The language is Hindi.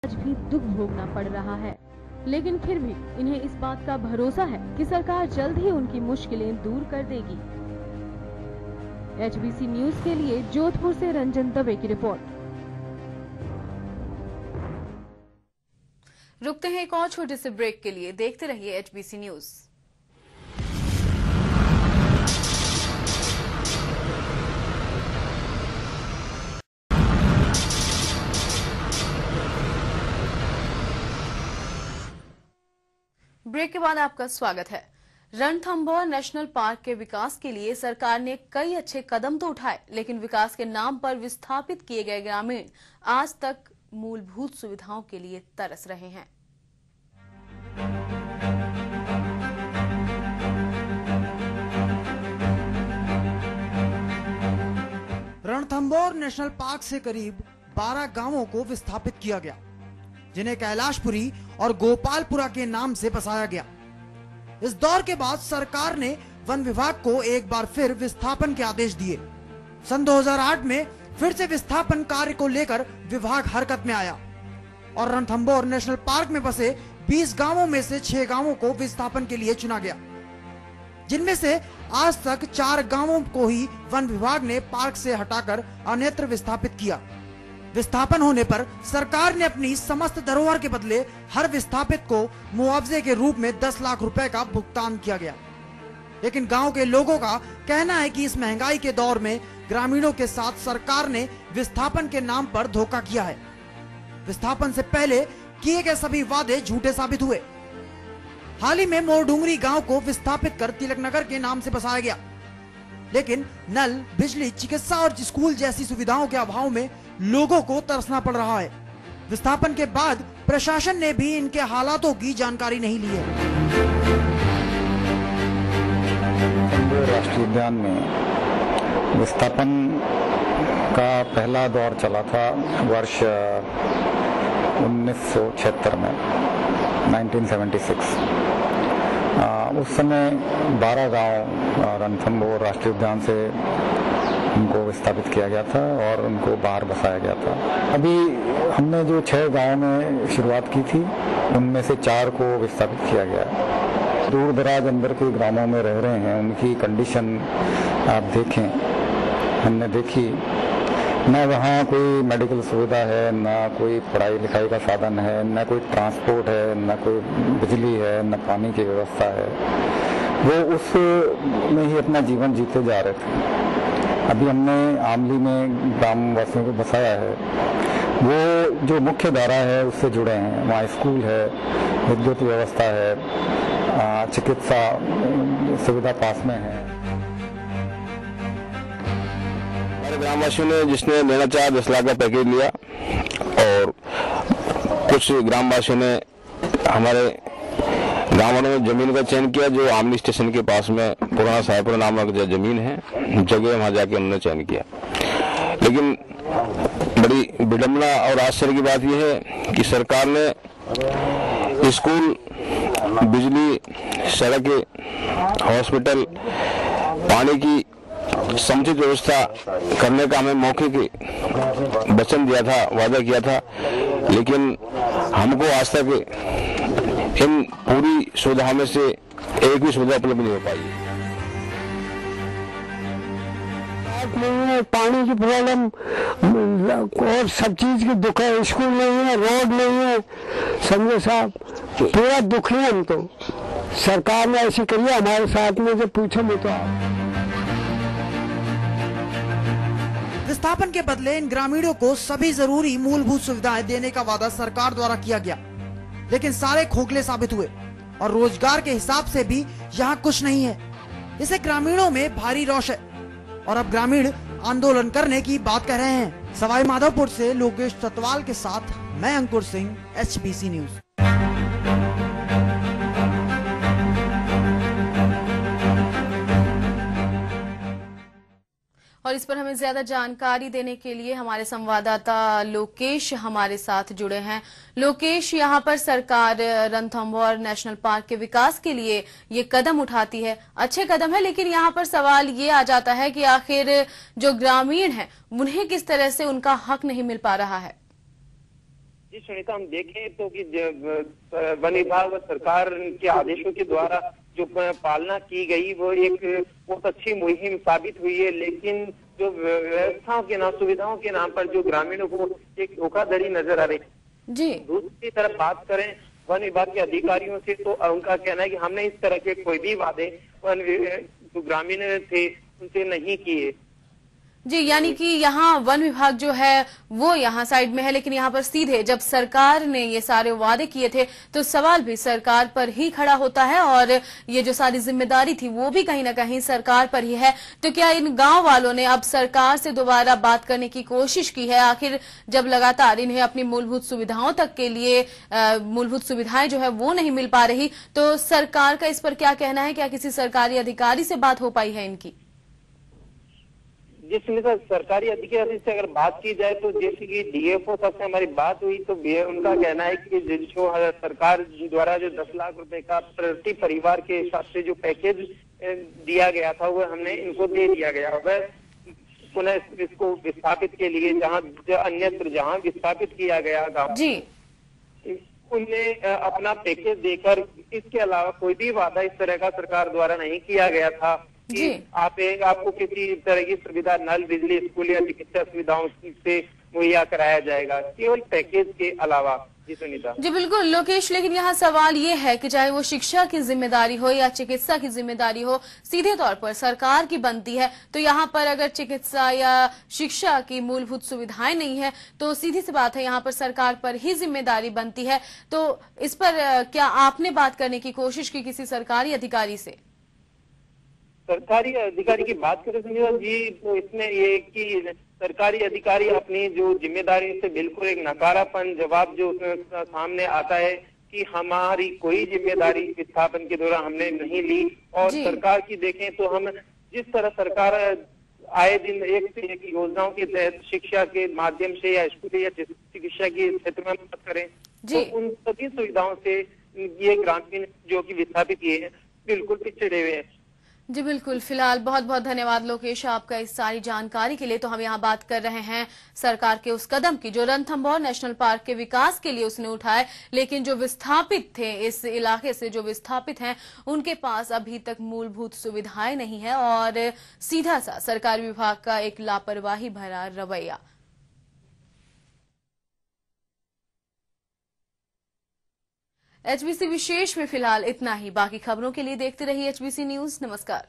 आज भी दुख भोगना पड़ रहा है, लेकिन फिर भी इन्हें इस बात का भरोसा है कि सरकार जल्द ही उनकी मुश्किलें दूर कर देगी। HBC न्यूज के लिए जोधपुर से रंजन दवे की रिपोर्ट। रुकते हैं एक और छोटे से ब्रेक के लिए, देखते रहिए HBC न्यूज। ब्रेक के बाद आपका स्वागत है। रणथंभौर नेशनल पार्क के विकास के लिए सरकार ने कई अच्छे कदम तो उठाए, लेकिन विकास के नाम पर विस्थापित किए गए ग्रामीण आज तक मूलभूत सुविधाओं के लिए तरस रहे हैं। रणथंभौर नेशनल पार्क से करीब 12 गांवों को विस्थापित किया गया, जिन्हें कैलाशपुरी और गोपालपुरा के नाम से बसाया गया। इस दौर के बाद सरकार ने वन विभाग को एक बार फिर विस्थापन के आदेश दिए। सन 2008 में फिर से विस्थापन कार्य को लेकर विभाग हरकत में आया और रणथंभौर नेशनल पार्क में बसे 20 गांवों में से 6 गांवों को विस्थापन के लिए चुना गया, जिनमें से आज तक 4 गांवों को ही वन विभाग ने पार्क से हटाकर अन्यत्र विस्थापित किया। विस्थापन होने पर सरकार ने अपनी समस्त धरोहर के बदले हर विस्थापित को मुआवजे के रूप में 10 लाख रुपए का भुगतान किया गया। लेकिन गांव के लोगों का कहना है कि इस महंगाई के दौर में ग्रामीणों के साथ सरकार ने विस्थापन के नाम पर धोखा किया है। विस्थापन से पहले किए गए सभी वादे झूठे साबित हुए। हाल ही में मोरडुंगरी गांव को विस्थापित कर तिलक नगर के नाम से बसाया गया, लेकिन नल, बिजली, चिकित्सा और स्कूल जैसी सुविधाओं के अभाव में लोगों को तरसना पड़ रहा है। विस्थापन के बाद प्रशासन ने भी इनके हालातों की जानकारी नहीं ली है। राष्ट्रीय उद्यान में विस्थापन का पहला दौर चला था वर्ष 1976 में, 1976। उस समय 12 गांव रणथंभौर राष्ट्रीय उद्यान से उनको विस्थापित किया गया था और उनको बाहर बसाया गया था। अभी हमने जो 6 गांव में शुरुआत की थी, उनमें से 4 को विस्थापित किया गया है। दूर दराज अंदर के ग्रामों में रह रहे हैं, उनकी कंडीशन आप देखें, हमने देखी। न वहाँ कोई मेडिकल सुविधा है, न कोई पढ़ाई लिखाई का साधन है, न कोई ट्रांसपोर्ट है, न कोई बिजली है, न पानी की व्यवस्था है। वो उस में ही अपना जीवन जीते जा रहे थे। अभी हमने आमली में ग्राम वासियों को बसाया है, वो जो मुख्य धारा है उससे जुड़े हैं। वहाँ स्कूल है, विद्युत व्यवस्था है, चिकित्सा सुविधा पास में है। हमारे ग्रामवासियों ने जिसने लेना चाहा 10 लाख का पैकेज लिया, और कुछ ग्रामवासियों ने हमारे गाँव वालों ने जमीन का चयन किया, जो आमली स्टेशन के पास में पुराना साहेबपुर नामक जो जमीन है, जगह वहां जाके उन्होंने चयन किया। लेकिन बड़ी विडंबना और आश्चर्य की बात यह है कि सरकार ने स्कूल, बिजली, सड़कें, हॉस्पिटल, पानी की समुचित व्यवस्था करने का हमें मौके की वचन दिया था, वादा किया था, लेकिन हमको आज तक इन पूरी सुविधाओं में से एक भी सुविधा उपलब्ध नहीं हो पाई। नहीं है, पानी की प्रॉब्लम और सब चीज की दुख है। स्कूल नहीं है, रोड नहीं है, समझे साहब, पूरा दुख है। हम तो सरकार ने ऐसी करी हमारे साथ में, जो पूछो मैं तो। विस्थापन के बदले इन ग्रामीणों को सभी जरूरी मूलभूत सुविधाएं देने का वादा सरकार द्वारा किया गया, लेकिन सारे खोखले साबित हुए और रोजगार के हिसाब से भी यहाँ कुछ नहीं है। इसे ग्रामीणों में भारी रोष है और अब ग्रामीण आंदोलन करने की बात कह रहे हैं। सवाई माधोपुर से लोकेश तत्वाल के साथ मैं अंकुर सिंह, HBC न्यूज। और इस पर हमें ज्यादा जानकारी देने के लिए हमारे संवाददाता लोकेश हमारे साथ जुड़े हैं। लोकेश, यहाँ पर सरकार रणथंभौर नेशनल पार्क के विकास के लिए ये कदम उठाती है, अच्छे कदम है, लेकिन यहाँ पर सवाल ये आ जाता है कि आखिर जो ग्रामीण हैं उन्हें किस तरह से उनका हक नहीं मिल पा रहा है। जी सुनीता, हम देखें तो कि वन विभाग व सरकार के आदेशों के द्वारा जो पालना की गई वो एक बहुत अच्छी मुहिम साबित हुई है, लेकिन जो व्यवस्थाओं के नाम, सुविधाओं के नाम पर जो ग्रामीणों को एक धोखाधड़ी नजर आ रही है। जी दूसरी तरफ बात करें वन विभाग के अधिकारियों से, तो उनका कहना है कि हमने इस तरह के कोई भी वादे जो ग्रामीण थे उनसे नहीं किए। जी, यानी कि यहाँ वन विभाग जो है वो यहाँ साइड में है, लेकिन यहाँ पर सीधे जब सरकार ने ये सारे वादे किए थे तो सवाल भी सरकार पर ही खड़ा होता है और ये जो सारी जिम्मेदारी थी वो भी कहीं ना कहीं सरकार पर ही है। तो क्या इन गांव वालों ने अब सरकार से दोबारा बात करने की कोशिश की है? आखिर जब लगातार इन्हें अपनी मूलभूत सुविधाओं तक के लिए मूलभूत सुविधाएं जो है वो नहीं मिल पा रही, तो सरकार का इस पर क्या कहना है? क्या किसी सरकारी अधिकारी से बात हो पाई है इनकी? जिसमें सरकारी अधिकारी से अगर बात की जाए तो जैसे कि डीएफओ साहब से हमारी बात हुई तो उनका कहना है कि जो सरकार द्वारा जो 10 लाख रुपए का प्रति परिवार के हिसाब से जो पैकेज दिया गया था वो हमने इनको दे दिया गया। वह पुनः इसको विस्थापित के लिए अन्यत्र जहाँ विस्थापित किया गया गाँव जी, उनने अपना पैकेज देकर, इसके अलावा कोई भी वादा इस तरह का सरकार द्वारा नहीं किया गया था कि आपको किसी तरह की सुविधा, नल, बिजली, स्कूल या चिकित्सा सुविधाओं से मुहैया कराया जाएगा, केवल पैकेज के अलावा। जी सुनीता। जी बिल्कुल लोकेश, लेकिन यहाँ सवाल ये है कि चाहे वो शिक्षा की जिम्मेदारी हो या चिकित्सा की जिम्मेदारी हो, सीधे तौर पर सरकार की बनती है। तो यहाँ पर अगर चिकित्सा या शिक्षा की मूलभूत सुविधाएं नहीं है तो सीधी सी बात है यहाँ पर सरकार पर ही जिम्मेदारी बनती है। तो इस पर क्या आपने बात करने की कोशिश की किसी सरकारी अधिकारी से? सरकारी अधिकारी की बात करें सुनीता जी, तो इसमें ये कि सरकारी अधिकारी अपनी जो जिम्मेदारी से बिल्कुल एक नकारापन जवाब जो सामने आता है कि हमारी कोई जिम्मेदारी विस्थापन के दौरान हमने नहीं ली। और सरकार की देखें तो हम जिस तरह सरकार आए दिन एक से एक योजनाओं के तहत शिक्षा के माध्यम से या स्कूल या चिकित्सा के क्षेत्र में बात करें तो उन सभी सुविधाओं से ये ग्रामीण जो कि विस्थापित किए हैं बिल्कुल पिछड़े हुए हैं। जी बिल्कुल, फिलहाल बहुत बहुत धन्यवाद लोकेश आपका इस सारी जानकारी के लिए। तो हम यहाँ बात कर रहे हैं सरकार के उस कदम की जो रणथंभौर नेशनल पार्क के विकास के लिए उसने उठाए, लेकिन जो विस्थापित थे इस इलाके से, जो विस्थापित हैं, उनके पास अभी तक मूलभूत सुविधाएं नहीं है और सीधा सा सरकारी विभाग का एक लापरवाही भरा रवैया। एचबीसी विशेष में फिलहाल इतना ही। बाकी खबरों के लिए देखते रहिए एचबीसी न्यूज। नमस्कार।